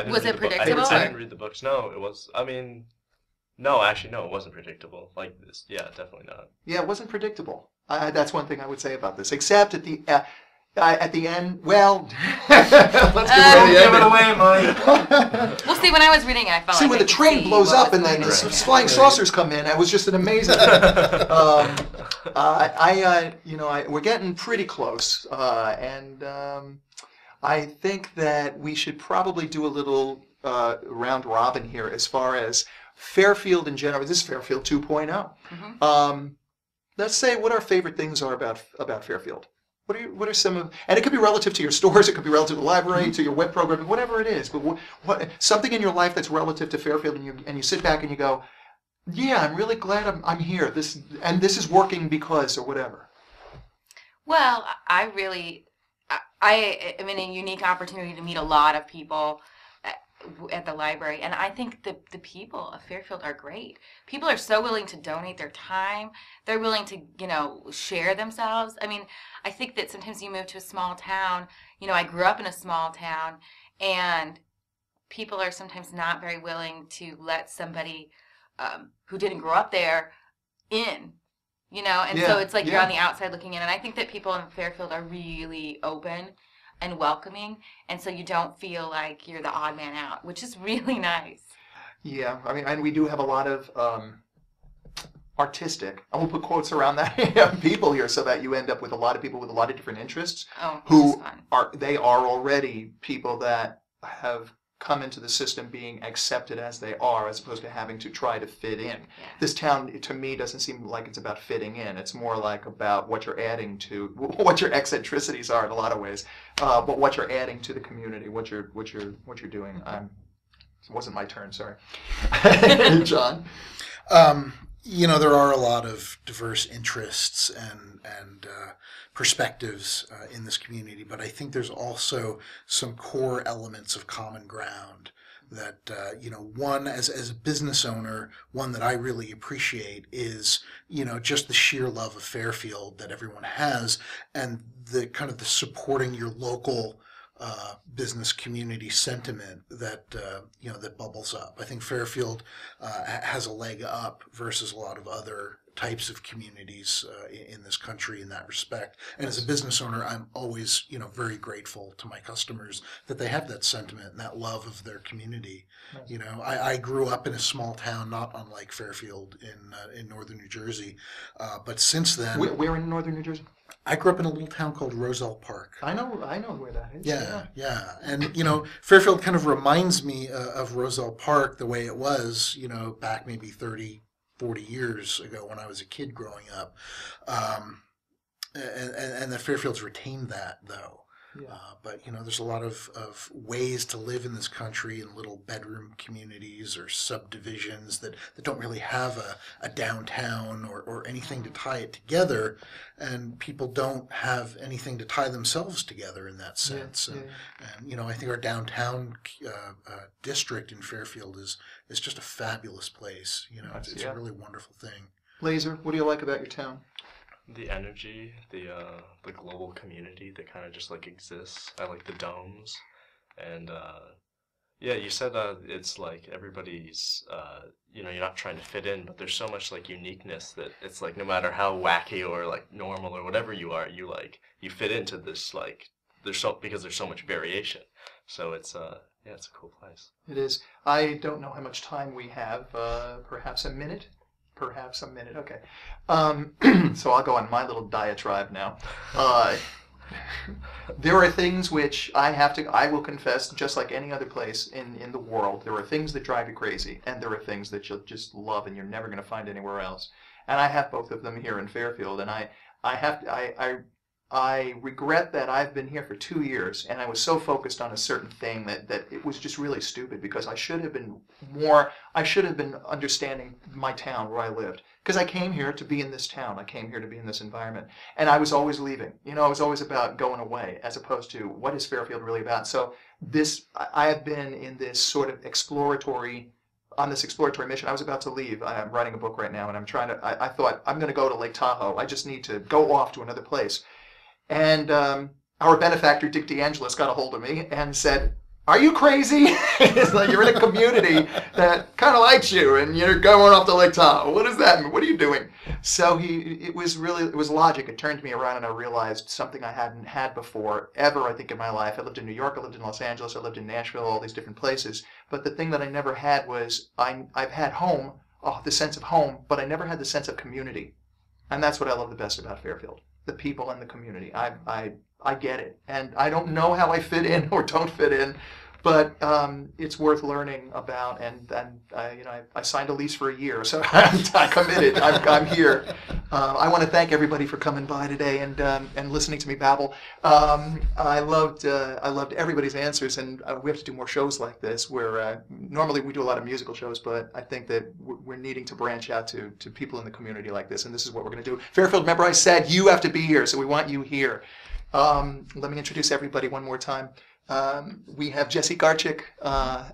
Was it predictable? I didn't read the books. No, it was. No, actually, no, it wasn't predictable. Like this, yeah, definitely not. Yeah, it wasn't predictable. That's one thing I would say about this. Except at the end, well, let's Give it away, Mike. Well, see, when I was reading it, I felt See, like when I the could train see blows what up was and then going these on. flying saucers come in, it was just an amazing thing. We're getting pretty close, and I think that we should probably do a little round robin here as far as Fairfield in general. This is Fairfield 2.0. Let's say what our favorite things are about Fairfield. What are some of, and it could be relative to your stores, it could be relative to the library, to your web program, whatever it is. But what something in your life that's relative to Fairfield, and you sit back and you go, yeah, I'm really glad I'm here. This is working because, or whatever. Well, I am in a unique opportunity to meet a lot of people at the library, and I think the people of Fairfield are great. People are so willing to donate their time. They're willing to, share themselves. I mean, I think that sometimes you move to a small town. I grew up in a small town, and people are sometimes not very willing to let somebody who didn't grow up there in. And so it's like you're on the outside looking in. And I think that people in Fairfield are really open and welcoming. And so you don't feel like you're the odd man out, which is really nice. Yeah, I mean, and we do have a lot of artistic, I will put quotes around that, people here, so that you end up with a lot of people with a lot of different interests who are already people that have come into the system being accepted as they are, as opposed to having to try to fit in. Yeah. This town, to me, doesn't seem like it's about fitting in. It's more like about what you're adding to, what your eccentricities are in a lot of ways, but what you're adding to the community, what you're doing. It wasn't my turn, sorry. John? There are a lot of diverse interests and perspectives in this community, but I think there's also some core elements of common ground that, one, as a business owner, one that I really appreciate is, just the sheer love of Fairfield that everyone has, and the kind of the supporting your local business community sentiment that that bubbles up. I think Fairfield has a leg up versus a lot of other types of communities in this country in that respect. And as a business owner, I'm always very grateful to my customers that they have that sentiment and that love of their community. Nice. I grew up in a small town, not unlike Fairfield in northern New Jersey, but since then. Where in northern New Jersey? I grew up in a little town called Roselle Park. I know where that is. Yeah. And, Fairfield kind of reminds me of Roselle Park the way it was, back maybe 30, 40 years ago when I was a kid growing up. And that Fairfield's retained that, though. Yeah. But, there's a lot of ways to live in this country in little bedroom communities or subdivisions that don't really have a downtown or anything to tie it together. And people don't have anything to tie themselves together in that sense. And I think our downtown district in Fairfield is just a fabulous place. It's a really wonderful thing. Laser, what do you like about your town? The energy, the global community that kind of just like exists. I like the domes, and you said it's like everybody's you're not trying to fit in, but there's so much like uniqueness that it's like no matter how wacky or like normal or whatever you are, you fit into this like because there's so much variation. So it's it's a cool place. It is. I don't know how much time we have. Perhaps a minute. Okay. So I'll go on my little diatribe now. There are things which I will confess, just like any other place in the world, there are things that drive you crazy, and there are things that you'll just love and you're never going to find anywhere else. And I have both of them here in Fairfield, and I regret that I've been here for 2 years, and I was so focused on a certain thing that it was just really stupid, because I should have been understanding my town where I lived, because I came here to be in this town. I came here to be in this environment, and I was always leaving. It was always about going away, as opposed to what is Fairfield really about. So I have been in this sort of exploratory mission. I was about to leave. I'm writing a book right now, and I thought, I'm going to go to Lake Tahoe. I just need to go off to another place. And our benefactor, Dick DeAngelis, got a hold of me and said, "Are you crazy? It's like you're in a community that kind of likes you, and you're going off to Lake Tahoe. What does that mean? What are you doing?" So it was logic. It turned me around, and I realized something I hadn't had before ever, I think, in my life. I lived in New York, I lived in Los Angeles, I lived in Nashville, all these different places. But the thing that I never had was I've had home, the sense of home, but I never had the sense of community. And that's what I love the best about Fairfield. The people and the community. I get it. And I don't know how I fit in or don't fit in, but it's worth learning about. And I signed a lease for a year, so I'm committed. I'm here. I want to thank everybody for coming by today and listening to me babble. I loved everybody's answers, and we have to do more shows like this. Where normally we do a lot of musical shows, but I think that we're needing to branch out to people in the community like this, and this is what we're going to do. Fairfield, remember I said you have to be here, so we want you here. Let me introduce everybody one more time. We have Jesse Garchik,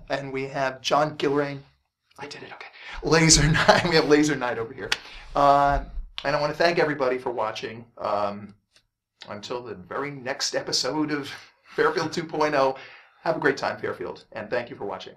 and we have John Gilrain. I did it, okay. Laser Night. We have Laser Night over here. And I want to thank everybody for watching. Until the very next episode of Fairfield 2.0, have a great time, Fairfield, and thank you for watching.